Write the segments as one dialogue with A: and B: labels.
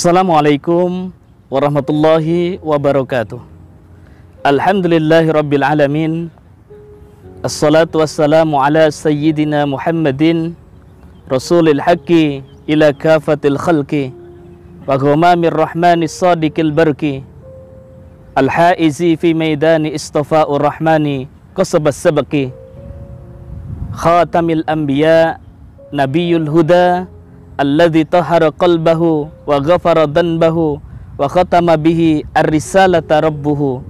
A: Assalamualaikum warahmatullahi wabarakatuh. Alhamdulillahi rabbil alamin. Assalatu wassalamu ala sayyidina Muhammadin rasulil haqqi ila kafatil khalqi wa ghamamir rahmanis sadiqil barki al-haizi fi maidani istafa'ur rahmani qasabas sabaqi khatamil anbiya nabiyul huda alladzi tahara qalbahu wa ghafara dhanbahu wa khatama bihi ar-risalata rabbuhu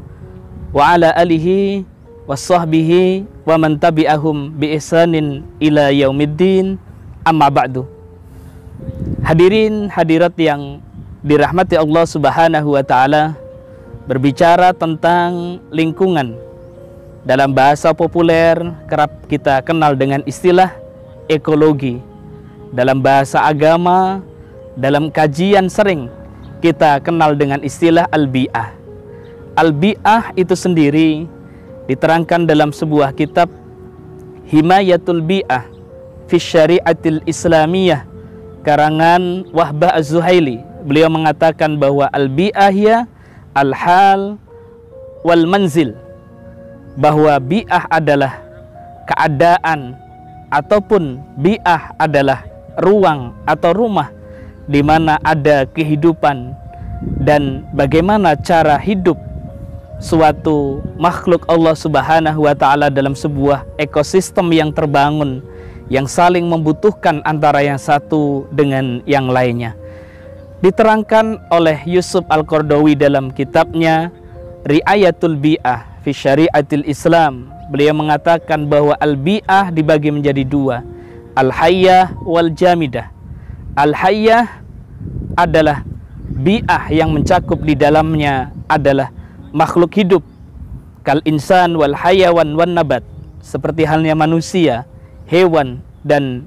A: wa ala alihi wa sahbihi wa man tabi'ahum bi ihsanin ila yaumiddin, amma ba'du. Hadirin hadirat yang dirahmati Allah Subhanahu wa taala, berbicara tentang lingkungan dalam bahasa populer kerap kita kenal dengan istilah ekologi. Dalam bahasa agama, dalam kajian sering kita kenal dengan istilah al-bi'ah. Al-bi'ah itu sendiri diterangkan dalam sebuah kitab Himayatul Bi'ah fi Syari'atil Islamiyah karangan Wahbah Az-Zuhaili. Beliau mengatakan bahwa al-bi'ah ya al-hal wal manzil, bahwa bi'ah adalah keadaan ataupun bi'ah adalah ruang atau rumah di mana ada kehidupan dan bagaimana cara hidup suatu makhluk Allah Subhanahu wa taala dalam sebuah ekosistem yang terbangun, yang saling membutuhkan antara yang satu dengan yang lainnya. Diterangkan oleh Yusuf Al-Qaradawi dalam kitabnya Ri'ayatul Bi'ah fi Syari'atil Islam. Beliau mengatakan bahwa al-bi'ah dibagi menjadi dua, al-hayyah wal jamidah. Al-hayyah adalah bi'ah yang mencakup di dalamnya adalah makhluk hidup, kal insan wal hayawan wan nabat, seperti halnya manusia, hewan dan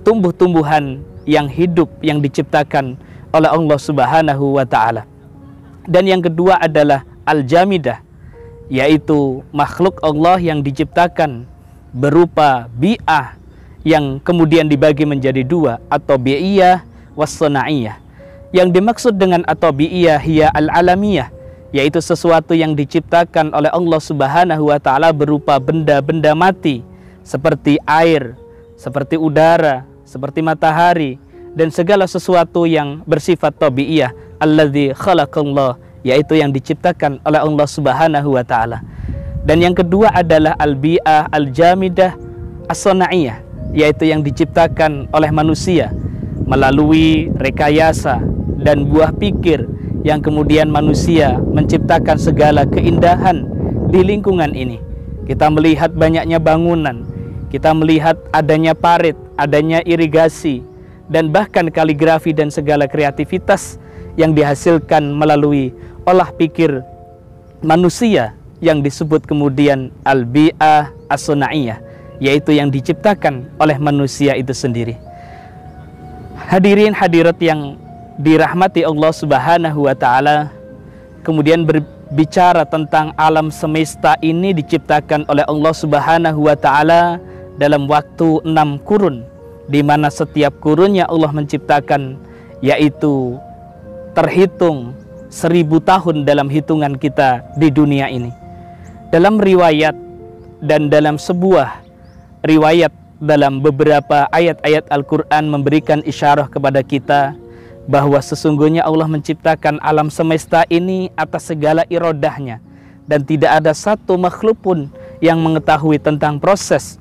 A: tumbuh-tumbuhan yang hidup yang diciptakan oleh Allah Subhanahu wa taala. Dan yang kedua adalah al-jamidah, yaitu makhluk Allah yang diciptakan berupa bi'ah yang kemudian dibagi menjadi dua, atau bi'iyah was-sana'iyah. Yang dimaksud dengan atau bi'iyah hiya al-alamiyah, yaitu sesuatu yang diciptakan oleh Allah Subhanahu wa taala berupa benda-benda mati seperti air, seperti udara, seperti matahari dan segala sesuatu yang bersifat tabi'iyah, alladzi khalaqallah, yaitu yang diciptakan oleh Allah Subhanahu wa taala. Dan yang kedua adalah al-bi'ah al-jamidah as-sana'iyah, yaitu yang diciptakan oleh manusia melalui rekayasa dan buah pikir, yang kemudian manusia menciptakan segala keindahan di lingkungan ini. Kita melihat banyaknya bangunan, kita melihat adanya parit, adanya irigasi, dan bahkan kaligrafi dan segala kreativitas yang dihasilkan melalui olah pikir manusia yang disebut kemudian al-bi'ah as-sana'iyah, yaitu yang diciptakan oleh manusia itu sendiri. Hadirin hadirat yang dirahmati Allah Subhanahu wa taala, kemudian berbicara tentang alam semesta ini diciptakan oleh Allah Subhanahu wa taala dalam waktu 6 kurun, di mana setiap kurunnya Allah menciptakan, yaitu terhitung 1000 tahun dalam hitungan kita di dunia ini. Dalam riwayat dan dalam sebuah riwayat dalam beberapa ayat-ayat Al-Quran memberikan isyarah kepada kita bahwa sesungguhnya Allah menciptakan alam semesta ini atas segala irodahnya, dan tidak ada satu makhluk pun yang mengetahui tentang proses,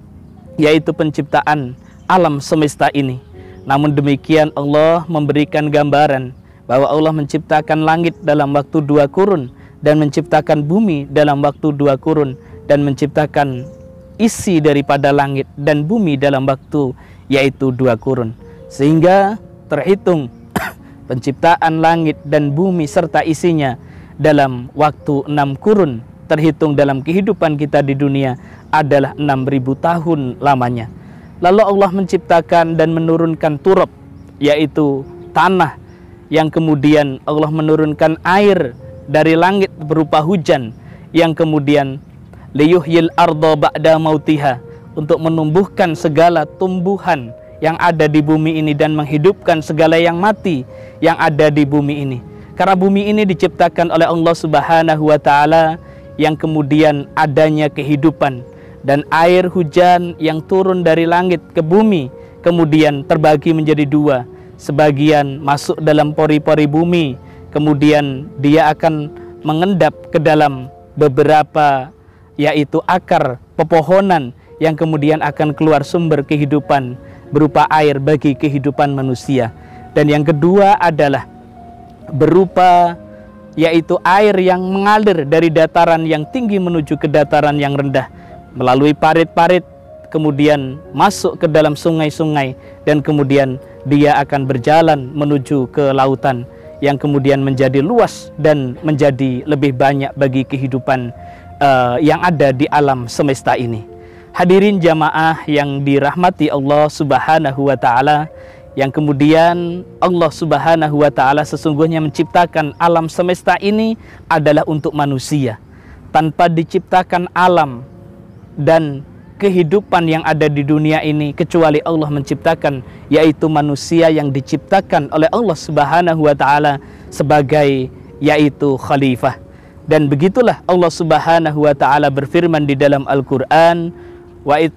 A: yaitu penciptaan alam semesta ini. Namun demikian Allah memberikan gambaran bahwa Allah menciptakan langit dalam waktu 2 kurun, dan menciptakan bumi dalam waktu 2 kurun, dan menciptakan isi daripada langit dan bumi dalam waktu yaitu 2 kurun. Sehingga terhitung penciptaan langit dan bumi serta isinya dalam waktu 6 kurun, terhitung dalam kehidupan kita di dunia adalah 6000 tahun lamanya. Lalu Allah menciptakan dan menurunkan turab, yaitu tanah, yang kemudian Allah menurunkan air dari langit berupa hujan, yang kemudian liyuhyil arda ba'da mautiha, untuk menumbuhkan segala tumbuhan yang ada di bumi ini dan menghidupkan segala yang mati yang ada di bumi ini. Karena bumi ini diciptakan oleh Allah Subhanahu wa Ta'ala, yang kemudian adanya kehidupan dan air hujan yang turun dari langit ke bumi kemudian terbagi menjadi dua. Sebagian masuk dalam pori-pori bumi, kemudian dia akan mengendap ke dalam beberapa, yaitu akar pepohonan, yang kemudian akan keluar sumber kehidupan berupa air bagi kehidupan manusia. Dan yang kedua adalah berupa, yaitu air yang mengalir dari dataran yang tinggi menuju ke dataran yang rendah melalui parit-parit, kemudian masuk ke dalam sungai-sungai, dan kemudian dia akan berjalan menuju ke lautan yang kemudian menjadi luas dan menjadi lebih banyak bagi kehidupan yang ada di alam semesta ini. Hadirin jamaah yang dirahmati Allah Subhanahu wa Ta'ala, yang kemudian Allah Subhanahu wa Ta'ala sesungguhnya menciptakan alam semesta ini adalah untuk manusia. Tanpa diciptakan alam dan kehidupan yang ada di dunia ini kecuali Allah menciptakan, yaitu manusia yang diciptakan oleh Allah Subhanahu wa Ta'ala sebagai yaitu khalifah. Dan begitulah Allah Subhanahu wa Ta'ala berfirman di dalam Al-Qur'an, wa id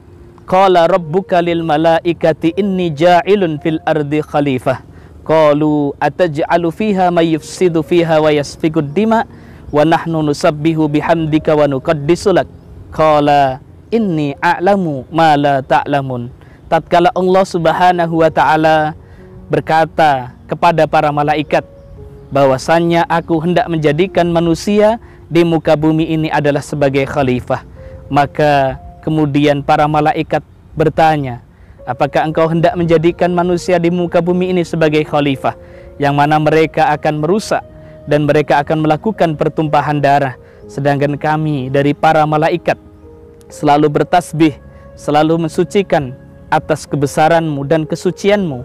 A: qala rabbuka lil malaikati inni ja'ilun fil ardi khalifah qalu ataj'alu fiha may yufsidu fiha wa yasfikud dima wa nahnu nusabbihu bihamdika wa nuqaddisu lak qala inni a'lamu ma la ta'lamun. Tatkala Allah Subhanahu wa Ta'ala berkata kepada para malaikat bahwasannya aku hendak menjadikan manusia di muka bumi ini adalah sebagai khalifah, maka kemudian para malaikat bertanya, apakah engkau hendak menjadikan manusia di muka bumi ini sebagai khalifah, yang mana mereka akan merusak dan mereka akan melakukan pertumpahan darah, sedangkan kami dari para malaikat selalu bertasbih, selalu mensucikan atas kebesaranmu dan kesucianmu.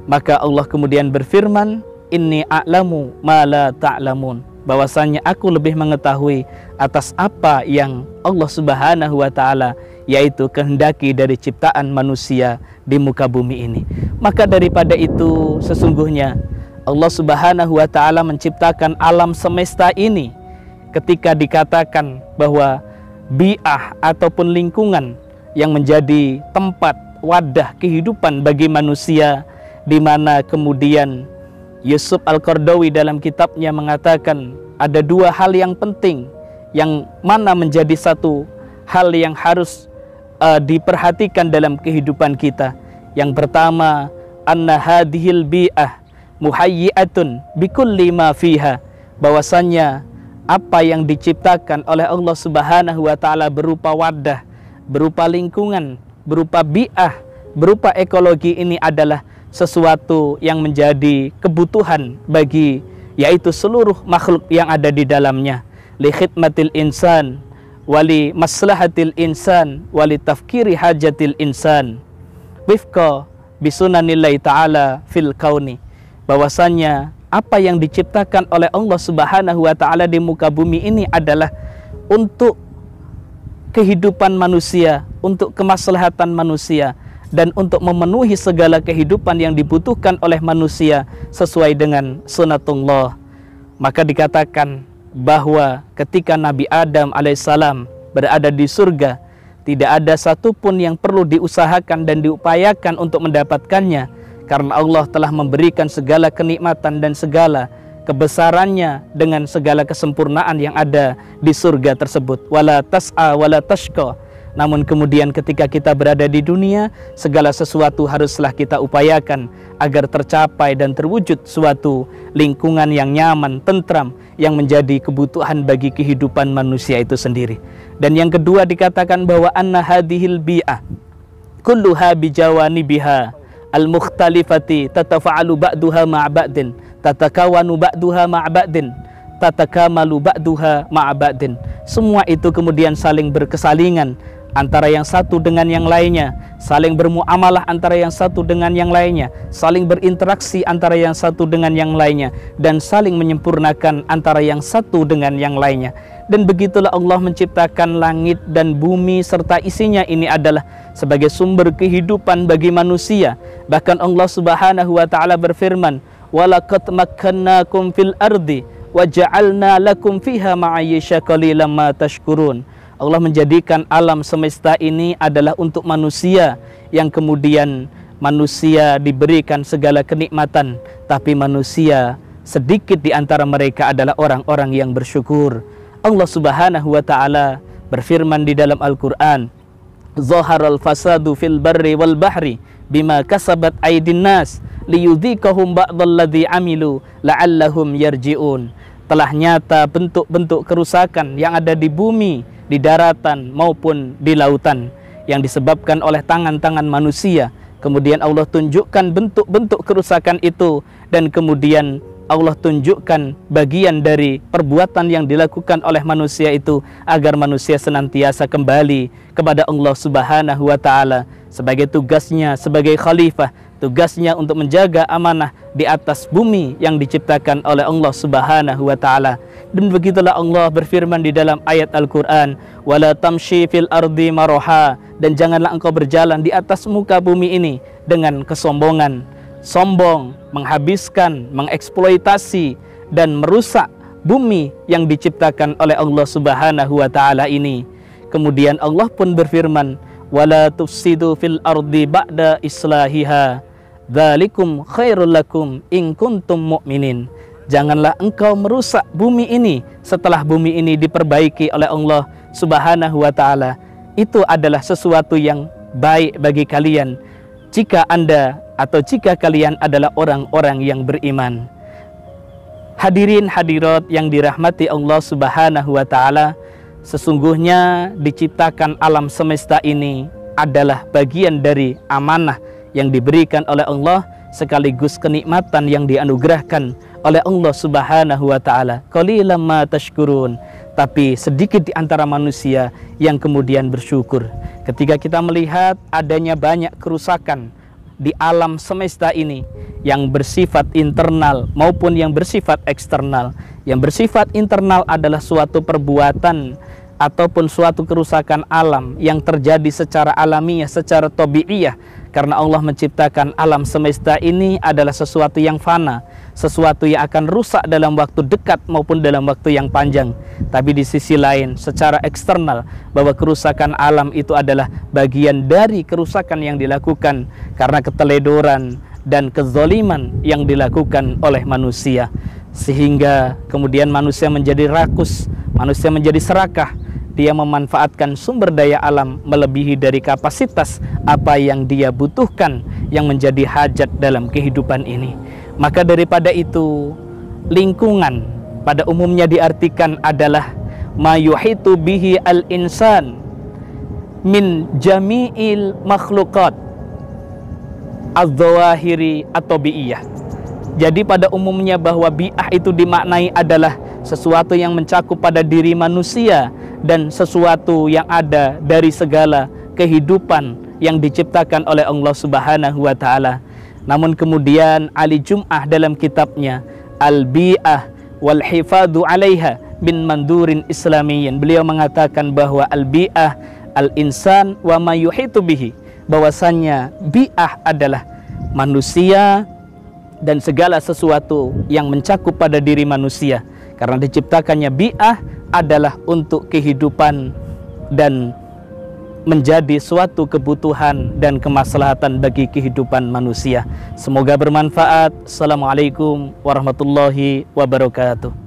A: Maka Allah kemudian berfirman, inni a'lamu ma la ta'lamun, bahwasanya aku lebih mengetahui atas apa yang Allah Subhanahu wa Ta'ala yaitu kehendaki dari ciptaan manusia di muka bumi ini. Maka daripada itu sesungguhnya Allah Subhanahu wa Ta'ala menciptakan alam semesta ini ketika dikatakan bahwa bi'ah ataupun lingkungan yang menjadi tempat wadah kehidupan bagi manusia, di mana kemudian Yusuf Al-Qaradawi dalam kitabnya mengatakan ada dua hal yang penting yang mana menjadi satu hal yang harus diperhatikan dalam kehidupan kita. Yang pertama, anna hadhil bi'ah muhayyi'atun bikulli ma fiha, bahwasannya apa yang diciptakan oleh Allah Subhanahu wa Ta'ala berupa wadah, berupa lingkungan, berupa bi'ah, berupa ekologi ini adalah sesuatu yang menjadi kebutuhan bagi yaitu seluruh makhluk yang ada di dalamnya, li khidmatil insan wali maslahatil insan wali tafkiri hajatil insan wifqa bisunanillahi ta'ala fil kauni, bahwasannya apa yang diciptakan oleh Allah Subhanahu wa Ta'ala di muka bumi ini adalah untuk kehidupan manusia, untuk kemaslahatan manusia, dan untuk memenuhi segala kehidupan yang dibutuhkan oleh manusia sesuai dengan sunatullah. Maka dikatakan bahwa ketika Nabi Adam alaihissalam berada di surga, tidak ada satupun yang perlu diusahakan dan diupayakan untuk mendapatkannya, karena Allah telah memberikan segala kenikmatan dan segala kebesarannya dengan segala kesempurnaan yang ada di surga tersebut. Wala tas'a wala tashqa. Namun kemudian ketika kita berada di dunia, segala sesuatu haruslah kita upayakan agar tercapai dan terwujud suatu lingkungan yang nyaman, tentram, yang menjadi kebutuhan bagi kehidupan manusia itu sendiri. Dan yang kedua dikatakan bahwa anna hadhil bi'ah kulluha bijawanibiha al-mukhtalifati tatafa'alu ba'duha ma'a ba'din tatakawanu ba'duha ma'a ba'din tatakamalu ba'duha ma'a ba'din. Semua itu kemudian saling berkesalingan, antara yang satu dengan yang lainnya, saling bermuamalah antara yang satu dengan yang lainnya, saling berinteraksi antara yang satu dengan yang lainnya, dan saling menyempurnakan antara yang satu dengan yang lainnya. Dan begitulah Allah menciptakan langit dan bumi serta isinya ini adalah sebagai sumber kehidupan bagi manusia. Bahkan Allah Subhanahu wa taala berfirman, "Walaqad makkannakum fil ardi wa ja'alna lakum fiha ma'ayyisha qalilan ma tashkurun." Allah menjadikan alam semesta ini adalah untuk manusia, yang kemudian manusia diberikan segala kenikmatan, tapi manusia sedikit di antara mereka adalah orang-orang yang bersyukur. Allah Subhanahu wa taala berfirman di dalam Al-Qur'an, "Zaharal fasadu fil barri wal bahri bima kasabat aydin nas liyudhiqahum ba'dalladzi amilu la'allahum yarji'un." Telah nyata bentuk-bentuk kerusakan yang ada di bumi, di daratan maupun di lautan, yang disebabkan oleh tangan-tangan manusia. Kemudian Allah tunjukkan bentuk-bentuk kerusakan itu, dan kemudian Allah tunjukkan bagian dari perbuatan yang dilakukan oleh manusia itu, agar manusia senantiasa kembali kepada Allah Subhanahu wa taala sebagai tugasnya sebagai khalifah, tugasnya untuk menjaga amanah di atas bumi yang diciptakan oleh Allah Subhanahu wa taala. Dan begitulah Allah berfirman di dalam ayat Al-Qur'an, "Wala tamshi fil ardi maraha," dan janganlah engkau berjalan di atas muka bumi ini dengan kesombongan, sombong, menghabiskan, mengeksploitasi dan merusak bumi yang diciptakan oleh Allah Subhanahu wa taala ini. Kemudian Allah pun berfirman, "Wala tufsidu fil ardi ba'da islahiha, dzalikum khairul lakum in kuntum mu'minin." Janganlah engkau merusak bumi ini setelah bumi ini diperbaiki oleh Allah Subhanahu wa taala. Itu adalah sesuatu yang baik bagi kalian jika Anda atau jika kalian adalah orang-orang yang beriman. Hadirin hadirat yang dirahmati Allah Subhanahu wa taala, sesungguhnya diciptakan alam semesta ini adalah bagian dari amanah yang diberikan oleh Allah, sekaligus kenikmatan yang dianugerahkan oleh Allah Subhanahu wa taala. Qalilan ma tashkurun. Tapi sedikit di antara manusia yang kemudian bersyukur. Ketika kita melihat adanya banyak kerusakan di alam semesta ini, yang bersifat internal maupun yang bersifat eksternal. Yang bersifat internal adalah suatu perbuatan ataupun suatu kerusakan alam yang terjadi secara alamiah, secara tabiiyah, karena Allah menciptakan alam semesta ini adalah sesuatu yang fana, sesuatu yang akan rusak dalam waktu dekat maupun dalam waktu yang panjang. Tapi di sisi lain, secara eksternal, bahwa kerusakan alam itu adalah bagian dari kerusakan yang dilakukan karena keteledoran dan kezaliman yang dilakukan oleh manusia, sehingga kemudian manusia menjadi rakus, manusia menjadi serakah. Dia memanfaatkan sumber daya alam melebihi dari kapasitas apa yang dia butuhkan, yang menjadi hajat dalam kehidupan ini. Maka daripada itu, lingkungan pada umumnya diartikan adalah ma yuhitu bihi al-insan min jami'il makhluqat az-zawahiri atau bi'iyah. Jadi pada umumnya bahwa bi'ah itu dimaknai adalah sesuatu yang mencakup pada diri manusia dan sesuatu yang ada dari segala kehidupan yang diciptakan oleh Allah Subhanahu wa taala. Namun kemudian Ali Jum'ah dalam kitabnya Al-Bi'ah wal Hifadhu 'alaiha bin mandurin islamiyyin, beliau mengatakan bahwa al-bi'ah al-insan wa ma yuhitu bihi, bahwasannya bi'ah adalah manusia dan segala sesuatu yang mencakup pada diri manusia. Karena diciptakannya bi'ah adalah untuk kehidupan dan menjadi suatu kebutuhan dan kemaslahatan bagi kehidupan manusia. Semoga bermanfaat. Assalamualaikum warahmatullahi wabarakatuh.